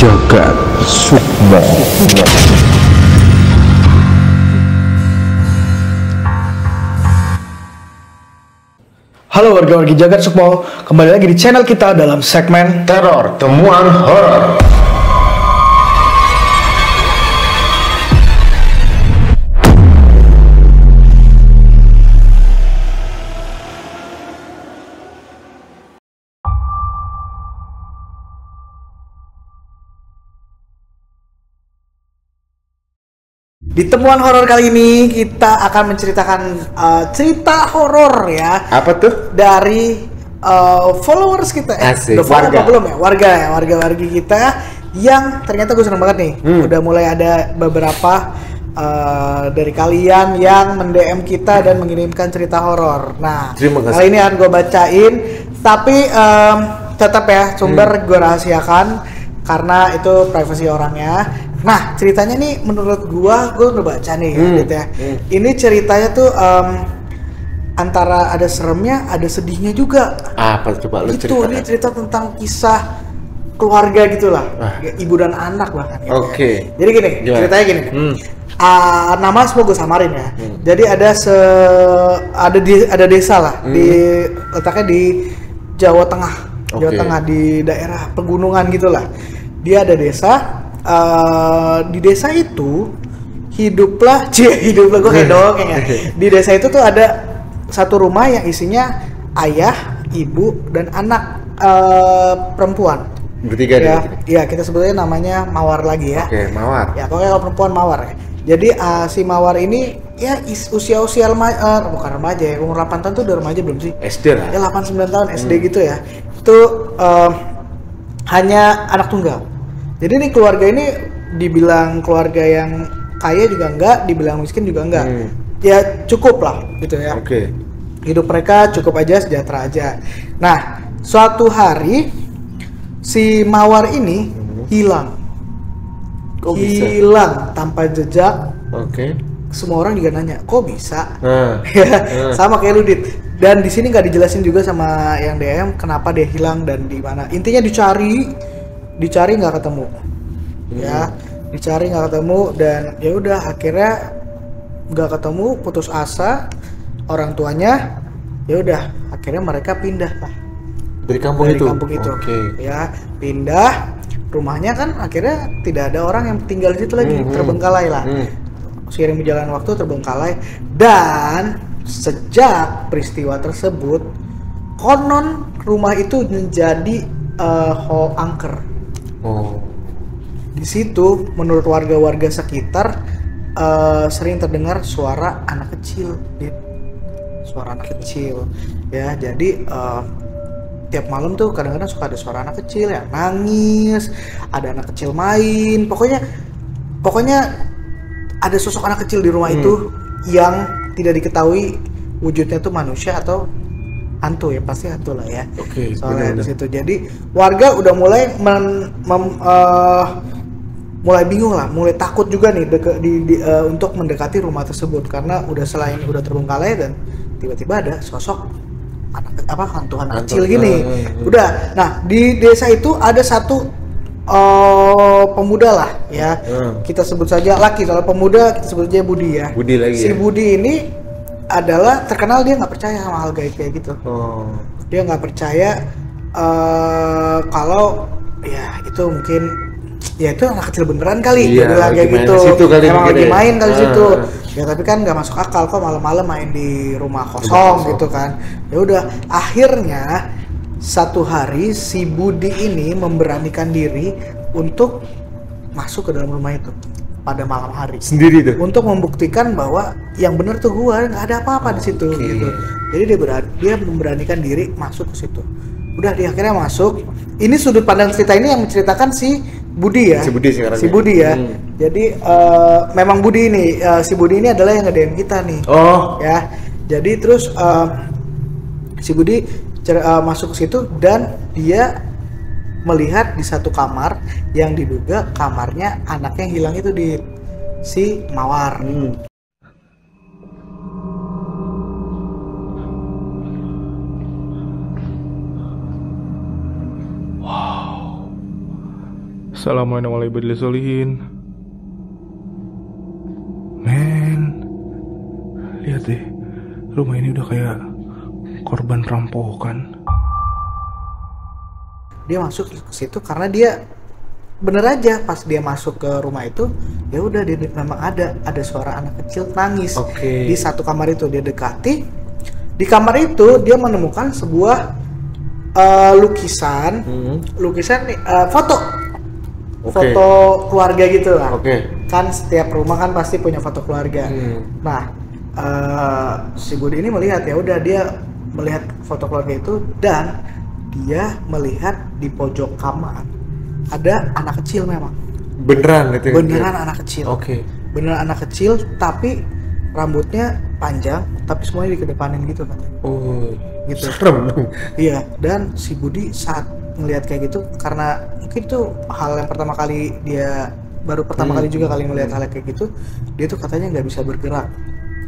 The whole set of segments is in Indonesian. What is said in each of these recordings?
Jagat Sukmo. Halo warga-wargi Jagat Sukmo, kembali lagi di channel kita dalam segmen Teror Temuan Horor. Di temuan horor kali ini kita akan menceritakan cerita horor ya. Apa tuh? Dari followers kita. Asik, Udah follow warga. apa belum ya? Warga-wargi kita yang ternyata gue seneng banget nih. Udah mulai ada beberapa dari kalian yang mend-DM kita dan mengirimkan cerita horor. Nah, Terima kasih. kali ini akan gue bacain, tapi tetap ya sumber gue rahasiakan karena itu privasi orangnya. Nah, ceritanya nih menurut gue udah baca nih gitu ya. Ini ceritanya tuh antara ada seremnya, ada sedihnya juga. Apa coba lu Itu ceritakan? ini cerita tentang kisah keluarga gitulah, ibu dan anak bahkan. Gitu Oke. ya. Jadi gini, Gimana? ceritanya gini. Nama semua gue samarin ya. Jadi ada desa lah di letaknya di Jawa Tengah, Jawa Oke. Tengah di daerah pegunungan gitulah. Dia ada desa. Di desa itu hiduplah gue kayak dongeng ya. Di desa itu tuh ada satu rumah yang isinya ayah, ibu dan anak perempuan. Bertiga deh. Ya, iya kita sebutnya namanya Mawar lagi ya. Oke, Mawar. Ya pokoknya kalau perempuan Mawar ya. Jadi si Mawar ini ya usia bukan remaja ya, umur 8 tahun tuh udah remaja belum sih? SD lah. Ya 8-9 tahun SD gitu ya. Itu hanya anak tunggal. Jadi ini keluarga ini dibilang keluarga yang kaya juga enggak, dibilang miskin juga enggak. Ya cukup lah gitu ya. Oke. Hidup mereka cukup aja, sejahtera aja. Nah, suatu hari si Mawar ini hilang. Kok bisa? Hilang tanpa jejak. Oke. Semua orang juga nanya, kok bisa? Nah. Sama kayak lu Dit. Dan di sini nggak dijelasin juga sama yang DM kenapa dia hilang dan di mana. Intinya dicari nggak ketemu. Ya, dicari nggak ketemu dan ya udah akhirnya nggak ketemu, putus asa. Orang tuanya ya udah akhirnya mereka pindah lah Dari kampung dari itu. kampung itu. Oke. Ya, pindah. Rumahnya kan akhirnya tidak ada orang yang tinggal di situ lagi, terbengkalai lah. Seiring berjalan waktu terbengkalai dan sejak peristiwa tersebut konon rumah itu menjadi angker. Oh. Di situ menurut warga-warga sekitar sering terdengar suara anak kecil, suara anak kecil ya. Jadi tiap malam tuh kadang-kadang suka ada suara anak kecil yang nangis, ada anak kecil main, pokoknya ada sosok anak kecil di rumah itu yang tidak diketahui wujudnya tuh manusia atau hantu ya, pasti hantu lah ya. Oke, Soalnya di benar-benar. situ. Jadi warga udah mulai mulai bingung lah, mulai takut juga nih untuk mendekati rumah tersebut karena selain udah terbengkalai dan tiba-tiba ada sosok hantu kecil gini. Udah. Nah, di desa itu ada satu pemuda lah ya. Kita sebut saja laki, soalnya pemuda kita sebut aja Budi ya. Budi lagi Si ya? Budi ini adalah terkenal dia nggak percaya sama hal gaib kayak gitu. Oh. Dia nggak percaya kalau ya itu mungkin ya itu anak kecil beneran kali. Iya, dia bilang lagi kayak main gitu. di situ kali Emang mungkin lagi ya. main kali situ. Ya tapi kan nggak masuk akal kok malam-malam main di rumah kosong gitu kan. Ya udah, akhirnya satu hari si Budi ini memberanikan diri untuk masuk ke dalam rumah itu pada malam hari. Sendiri tuh. Untuk membuktikan bahwa yang bener tuh gua, nggak ada apa-apa di situ gitu. Jadi dia memberanikan diri masuk ke situ. Udah, dia akhirnya masuk. Ini sudut pandang cerita ini yang menceritakan si Budi ya. Si Budi sekarang. Si Budi ya. Jadi memang Budi ini si Budi ini adalah yang nge-DM kita nih. Oh. Ya. Jadi terus si Budi masuk ke situ dan dia melihat di satu kamar yang diduga kamarnya anaknya yang hilang itu di si Mawar. Assalamualaikum warahmatullahi wabarakatuh. Men, lihat deh, rumah ini udah kayak korban rampokan. Dia masuk ke situ karena dia bener aja pas dia masuk ke rumah itu, ya udah dia memang ada suara anak kecil nangis. Oke. Di satu kamar itu dia dekati. Di kamar itu dia menemukan sebuah lukisan, foto. Oke. Foto keluarga gitu lah. Oke. Kan setiap rumah kan pasti punya foto keluarga. Nah, si Budi ini melihat, ya udah dia melihat foto keluarga itu, dan dia melihat di pojok kamar ada anak kecil memang. Beneran gitu. Beneran anak kecil. Oke. Beneran anak kecil, tapi rambutnya panjang, tapi semuanya dikedepanin gitu kan. Oh, Gitu. serem dong. Iya, dan si Budi saat ngelihat kayak gitu, karena mungkin itu hal yang pertama kali dia baru pertama kali juga kali ngelihat hal kayak gitu, dia tuh katanya nggak bisa bergerak,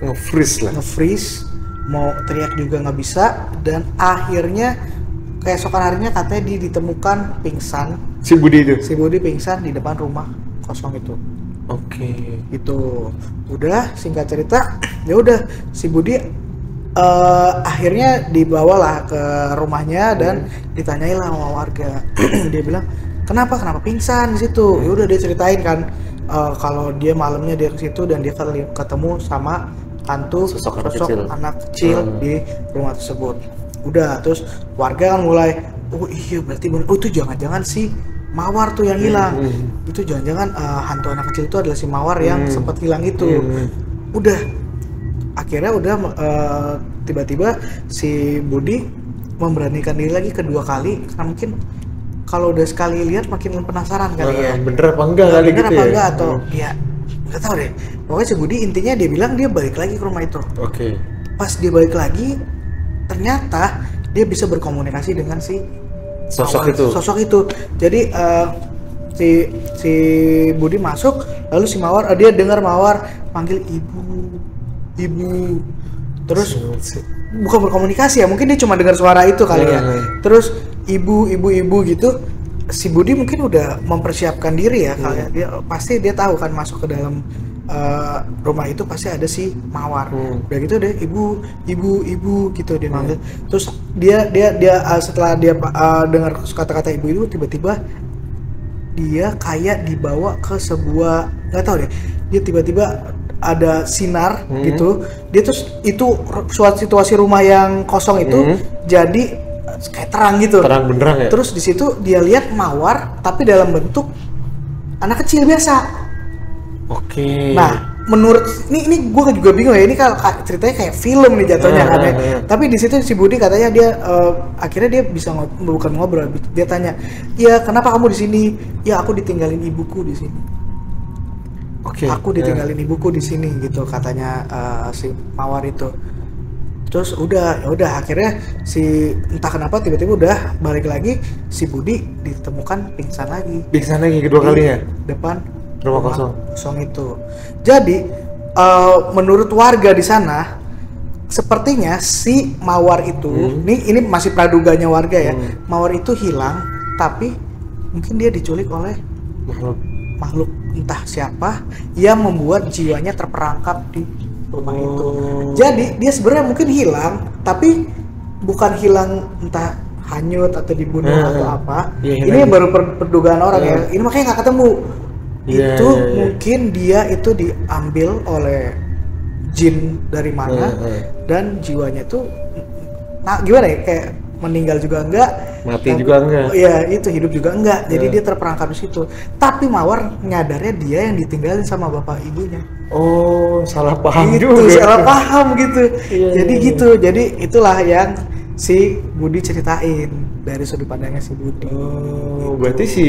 Nge-freeze lah. nge-freeze, mau teriak juga nggak bisa, dan akhirnya keesokan harinya katanya dia ditemukan pingsan. Si Budi itu. Si Budi pingsan di depan rumah kosong itu. Oke. Itu udah, singkat cerita, ya udah si Budi akhirnya dibawalah ke rumahnya dan ditanyailah sama warga. Dia bilang kenapa pingsan di situ. Ya udah dia ceritain kan kalau dia malamnya dia ke situ dan dia ketemu sama hantu Sosok anak kecil di rumah tersebut. Udah, terus warga kan mulai, oh iya berarti oh itu jangan-jangan si Mawar tuh yang hilang. Itu jangan-jangan hantu anak kecil itu adalah si Mawar yang sempat hilang itu. Udah, akhirnya tiba-tiba si Budi memberanikan diri lagi kedua kali, karena mungkin kalau udah sekali lihat makin penasaran kali ya. Bener apa enggak kali Bener gitu apa ya? enggak, atau ya nggak tahu deh. Pokoknya si Budi intinya dia bilang dia balik lagi ke rumah itu. Oke. Pas dia balik lagi, ternyata dia bisa berkomunikasi dengan si sosok itu. Jadi si Budi masuk, lalu si Mawar, dia dengar Mawar panggil ibu, terus bukan berkomunikasi ya, mungkin dia cuma dengar suara itu kali ya. Terus ibu gitu. Si Budi mungkin udah mempersiapkan diri ya, kali ya. Dia tahu kan masuk ke dalam rumah itu pasti ada si Mawar. Udah gitu deh, ibu gitu dia manggil. Terus dia setelah dia dengar kata-kata ibu itu, tiba-tiba dia kayak dibawa ke sebuah, nggak tahu deh, dia tiba-tiba ada sinar gitu. Dia terus itu suatu situasi rumah yang kosong itu jadi kayak terang gitu. Terang beneran ya? Terus di situ dia lihat Mawar tapi dalam bentuk anak kecil biasa. Oke. Nah, menurut ini gue juga bingung ya, ini kalau ceritanya kayak film nih jatuhnya kan ya. Tapi di situ si Budi katanya dia akhirnya dia bisa bukan ngobrol, dia tanya, "Ya, kenapa kamu di sini?" "Ya, aku ditinggalin ibuku di sini." Oke. "Aku ditinggalin ibuku di sini," gitu katanya si Mawar itu. Terus udah akhirnya si entah kenapa tiba-tiba udah balik lagi, si Budi ditemukan pingsan lagi. Pingsan lagi kedua kalinya? Depan Rumah kosong itu. Jadi menurut warga di sana, sepertinya si Mawar itu, ini masih praduganya warga ya, Mawar itu hilang, tapi mungkin dia diculik oleh makhluk entah siapa yang membuat jiwanya terperangkap di rumah itu. Jadi dia sebenarnya mungkin hilang, tapi bukan hilang entah hanyut atau dibunuh atau apa. Ini baru perdugaan orang ya. Ini makanya nggak ketemu. Itu mungkin dia itu diambil oleh jin dari mana, dan jiwanya itu gimana ya, kayak meninggal juga enggak, mati juga enggak. Iya, itu hidup juga enggak. Jadi dia terperangkap di situ. Tapi Mawar nyadarnya dia yang ditinggalin sama bapak ibunya. Oh, salah paham gitu, juga. Salah paham gitu. Jadi gitu. Jadi itulah yang si Budi ceritain dari sudut pandangnya si Budi. Oh, gitu. Berarti si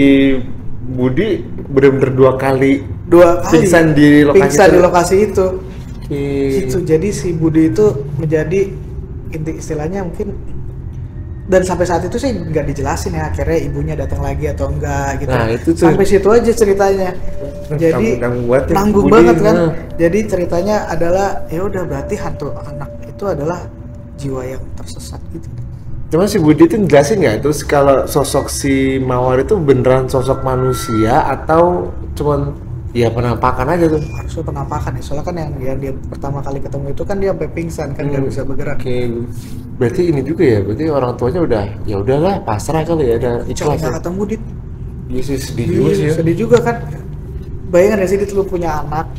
Budi benar-benar dua kali pingsan di lokasi itu. Gitu. Jadi si Budi itu menjadi istilahnya mungkin, dan sampai saat itu sih nggak dijelasin ya akhirnya ibunya datang lagi atau enggak gitu. Nah, itu tuh. Sampai situ aja ceritanya. Jadi nanggung banget kan. Jadi ceritanya adalah ya udah berarti hantu anak itu adalah jiwa yang tersesat gitu. Cuman si Budi itu jelasin nggak, terus kalau sosok si Mawar itu beneran sosok manusia atau cuman ya penampakan aja tuh? Harusnya penampakan ya, soalnya kan yang dia pertama kali ketemu itu kan dia sampai pingsan kan, nggak bisa bergerak. Oke, berarti ini juga ya, berarti orang tuanya udah ya udahlah pasrah kali ya, udah ikhlas. Nggak ketemu Dit. Iya sih, sedih juga sih ya. Sedih juga kan. Bayangin ya sih Dit, lu punya anak,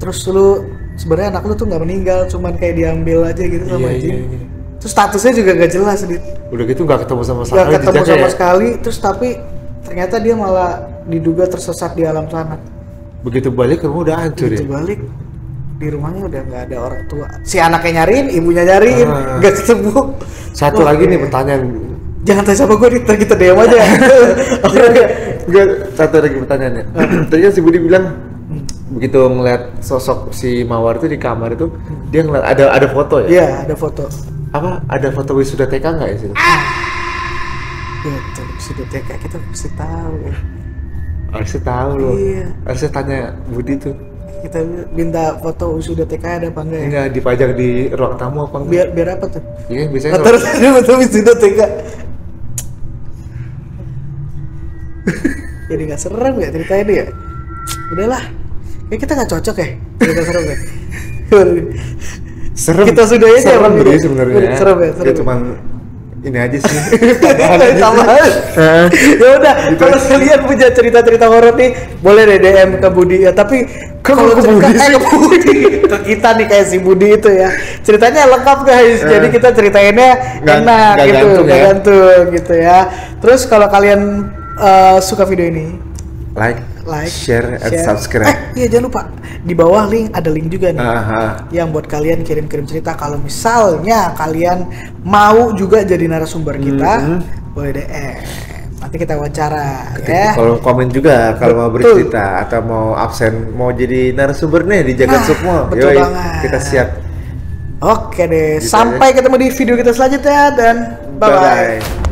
terus lu sebenarnya anak lu tuh nggak meninggal, cuman kayak diambil aja gitu sama jin. Iya. Terus statusnya juga gak jelas Dit. Udah gitu nggak ketemu sama sekali. Nggak ketemu jejaknya sama ya? sekali, terus tapi ternyata dia malah diduga tersesat di alam sana. Begitu balik rumah udah hancur Begitu ya. balik di rumahnya udah nggak ada orang tua. Si anaknya nyariin, ibunya nyariin, nggak ketemu. Satu Wah, lagi nih iya. pertanyaan. Jangan tanya sama gue, ntar kita DM aja. Enggak, satu lagi pertanyaannya. Tadi kan si Budi bilang begitu ngeliat sosok si Mawar itu di kamar itu, dia ngeliat ada foto ya? Iya, ada foto. Apa? Ada foto wisuda TK nggak ya sih? Ya, sudah TK kita pasti tahu. Harusnya tahu loh. Iya. Harusnya tanya Budi tuh. Kita minta foto sudah TK ada apa enggak ya? Enggak dipajang di ruang tamu apa enggak? Biar apa tuh? Iya biasanya. Terus ada foto sudah TK. Jadi nggak serem ya ceritanya dia. Udahlah, kayak kita nggak cocok ya. Cerita serem ya. Serem. Kita sudahi aja, serem Bang. Budi sebenarnya. Serem ya, serem. Ya cuman ini aja sih. Tambahan. Ya udah, kalau kalian punya cerita-cerita horor nih, boleh deh DM ke Budi ya. Tapi kalau ke cerita Budi sih? ke Budi, ke kita nih kayak si Budi itu ya. Ceritanya lengkap guys. Jadi kita ceritainnya enak nggak gitu, gantung nggak ya. gantung gitu ya. Terus kalau kalian suka video ini, like, share, and subscribe. Iya jangan lupa di bawah ada link juga nih. Aha. Yang buat kalian kirim-kirim cerita kalau misalnya kalian mau juga jadi narasumber kita, boleh DM. Nanti kita wawancara ya. Kalau komen juga kalau mau Betul. bercerita atau mau absen mau jadi narasumber nih di Jagat Sukmo. Betul Yoi, banget. kita siap. Oke deh, Gitu sampai ketemu di video kita selanjutnya dan bye-bye. Bye-bye.